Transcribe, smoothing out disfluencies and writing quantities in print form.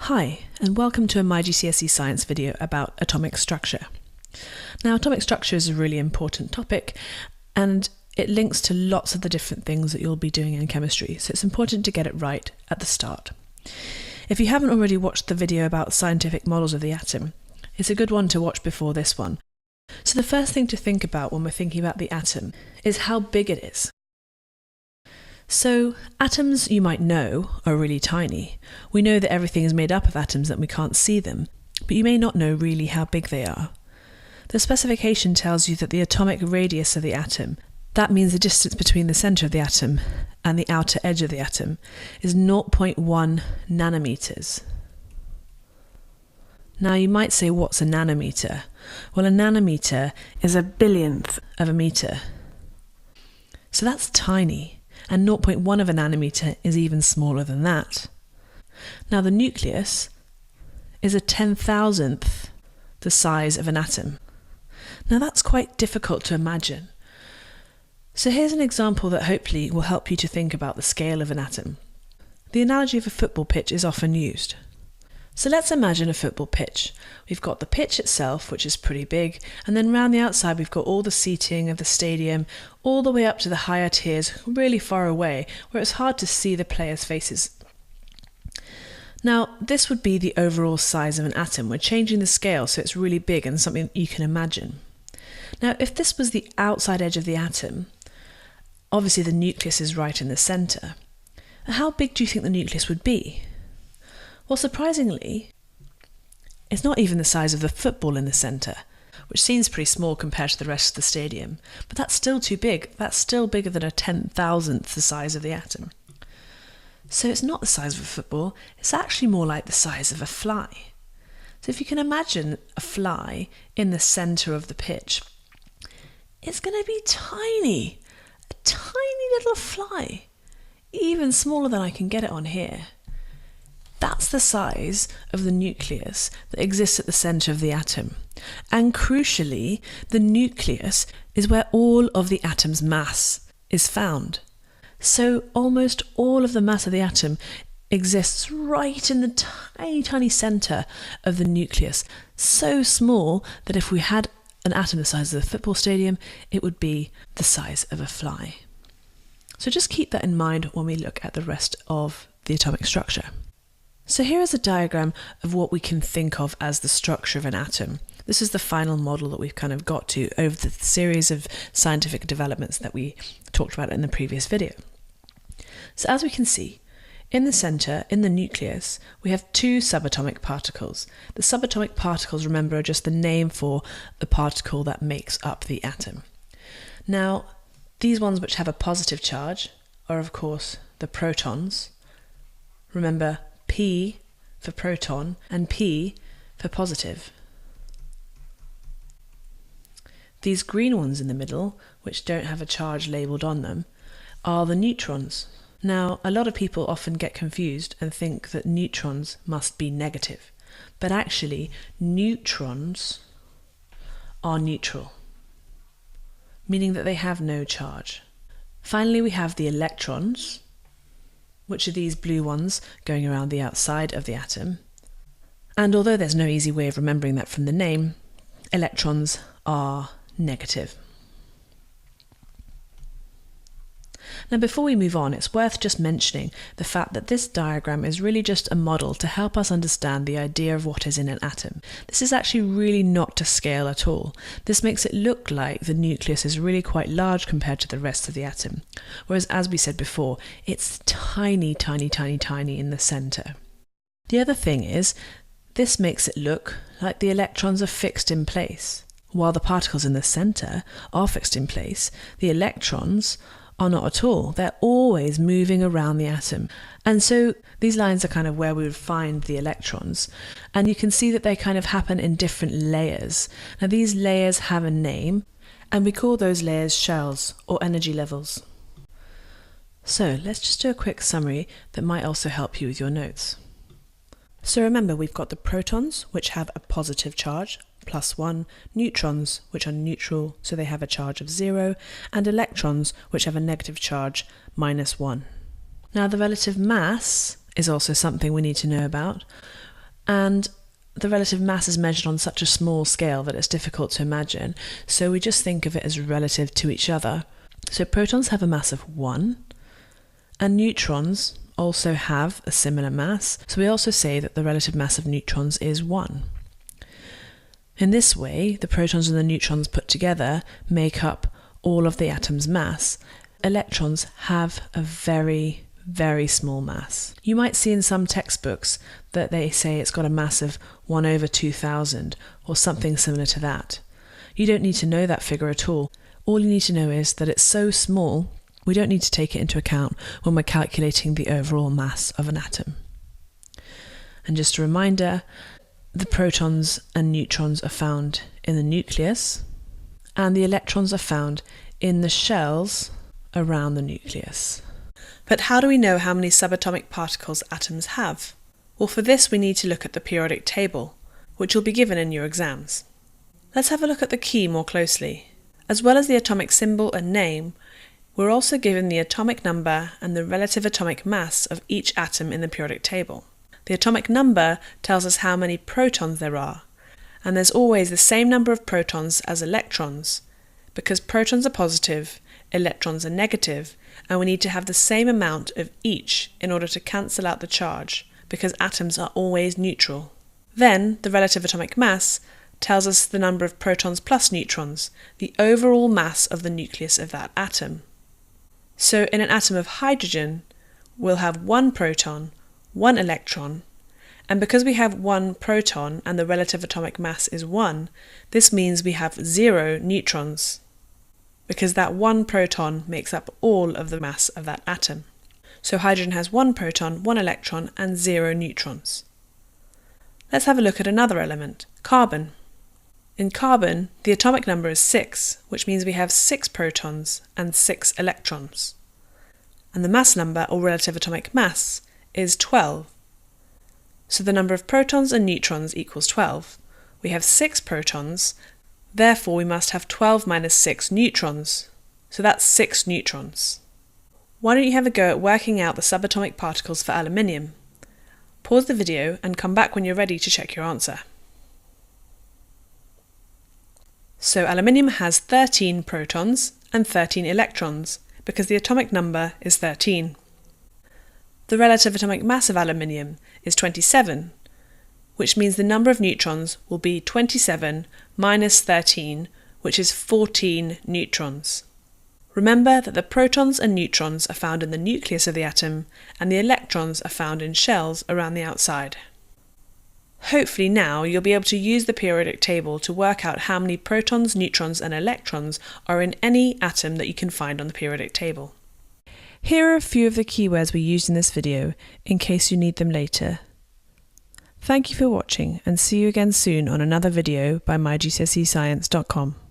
Hi, and welcome to a MyGCSE Science video about atomic structure. Now, atomic structure is a really important topic, and it links to lots of the different things that you'll be doing in chemistry, so it's important to get it right at the start. If you haven't already watched the video about scientific models of the atom, it's a good one to watch before this one. So the first thing to think about when we're thinking about the atom is how big it is. So, atoms, you might know, are really tiny. We know that everything is made up of atoms and we can't see them, but you may not know really how big they are. The specification tells you that the atomic radius of the atom, that means the distance between the centre of the atom and the outer edge of the atom, is 0.1 nanometers. Now you might say, what's a nanometer? Well, a nanometer is a billionth of a metre. So that's tiny. And 0.1 of a nanometer is even smaller than that. Now the nucleus is a 10,000th the size of an atom. Now that's quite difficult to imagine. So here's an example that hopefully will help you to think about the scale of an atom. The analogy of a football pitch is often used. So let's imagine a football pitch. We've got the pitch itself, which is pretty big, and then round the outside we've got all the seating of the stadium, all the way up to the higher tiers, really far away, where it's hard to see the players' faces. Now, this would be the overall size of an atom. We're changing the scale so it's really big and something that you can imagine. Now, if this was the outside edge of the atom, obviously the nucleus is right in the centre. How big do you think the nucleus would be? Well, surprisingly, it's not even the size of the football in the centre, which seems pretty small compared to the rest of the stadium, but that's still too big. That's still bigger than a 10,000th the size of the atom. So it's not the size of a football, it's actually more like the size of a fly. So if you can imagine a fly in the centre of the pitch, it's going to be tiny, a tiny little fly, even smaller than I can get it on here. That's the size of the nucleus that exists at the centre of the atom. And crucially, the nucleus is where all of the atom's mass is found. So almost all of the mass of the atom exists right in the tiny, tiny centre of the nucleus. So small that if we had an atom the size of the football stadium, it would be the size of a fly. So just keep that in mind when we look at the rest of the atomic structure. So here is a diagram of what we can think of as the structure of an atom. This is the final model that we've kind of got to over the series of scientific developments that we talked about in the previous video. So as we can see, in the centre, in the nucleus, we have two subatomic particles. The subatomic particles, remember, are just the name for the particle that makes up the atom. Now, these ones which have a positive charge are, of course, the protons. Remember, P for proton and P for positive. These green ones in the middle, which don't have a charge labelled on them, are the neutrons. Now, a lot of people often get confused and think that neutrons must be negative, but actually neutrons are neutral, meaning that they have no charge. Finally, we have the electrons, which are these blue ones going around the outside of the atom. And although there's no easy way of remembering that from the name, electrons are negative. Now before we move on, it's worth just mentioning the fact that this diagram is really just a model to help us understand the idea of what is in an atom. This is actually really not to scale at all. This makes it look like the nucleus is really quite large compared to the rest of the atom, whereas as we said before, it's tiny, tiny, tiny, tiny in the centre. The other thing is, this makes it look like the electrons are fixed in place. While the particles in the centre are fixed in place, the electrons are not at all. They're always moving around the atom. And so these lines are kind of where we would find the electrons. And you can see that they kind of happen in different layers. Now these layers have a name, and we call those layers shells or energy levels. So let's just do a quick summary that might also help you with your notes. So remember, we've got the protons, which have a positive charge, +1, neutrons, which are neutral, so they have a charge of 0, and electrons, which have a negative charge, -1. Now the relative mass is also something we need to know about. And the relative mass is measured on such a small scale that it's difficult to imagine, so we just think of it as relative to each other. So protons have a mass of 1, and neutrons also have a similar mass, so we also say that the relative mass of neutrons is 1. In this way, the protons and the neutrons put together make up all of the atom's mass. Electrons have a very, very small mass. You might see in some textbooks that they say it's got a mass of 1/2000 or something similar to that. You don't need to know that figure at all. All you need to know is that it's so small, we don't need to take it into account when we're calculating the overall mass of an atom. And just a reminder, the protons and neutrons are found in the nucleus, and the electrons are found in the shells around the nucleus. But how do we know how many subatomic particles atoms have? Well, for this we need to look at the periodic table, which will be given in your exams. Let's have a look at the key more closely. As well as the atomic symbol and name, we're also given the atomic number and the relative atomic mass of each atom in the periodic table. The atomic number tells us how many protons there are, and there's always the same number of protons as electrons. Because protons are positive, electrons are negative, and we need to have the same amount of each in order to cancel out the charge, because atoms are always neutral. Then, the relative atomic mass tells us the number of protons plus neutrons, the overall mass of the nucleus of that atom. So in an atom of hydrogen, we'll have 1 proton, 1 electron, and because we have 1 proton and the relative atomic mass is 1, this means we have 0 neutrons, because that 1 proton makes up all of the mass of that atom. So hydrogen has 1 proton, 1 electron, and 0 neutrons. Let's have a look at another element, carbon. In carbon, the atomic number is 6, which means we have 6 protons and 6 electrons. And the mass number, or relative atomic mass, is 12. So the number of protons and neutrons equals 12. We have 6 protons, therefore we must have 12 minus 6 neutrons. So that's 6 neutrons. Why don't you have a go at working out the subatomic particles for aluminium? Pause the video and come back when you're ready to check your answer. So aluminium has 13 protons and 13 electrons, because the atomic number is 13. The relative atomic mass of aluminium is 27, which means the number of neutrons will be 27 minus 13, which is 14 neutrons. Remember that the protons and neutrons are found in the nucleus of the atom, and the electrons are found in shells around the outside. Hopefully now you'll be able to use the periodic table to work out how many protons, neutrons and electrons are in any atom that you can find on the periodic table. Here are a few of the keywords we used in this video in case you need them later. Thank you for watching, and see you again soon on another video by mygcsescience.com.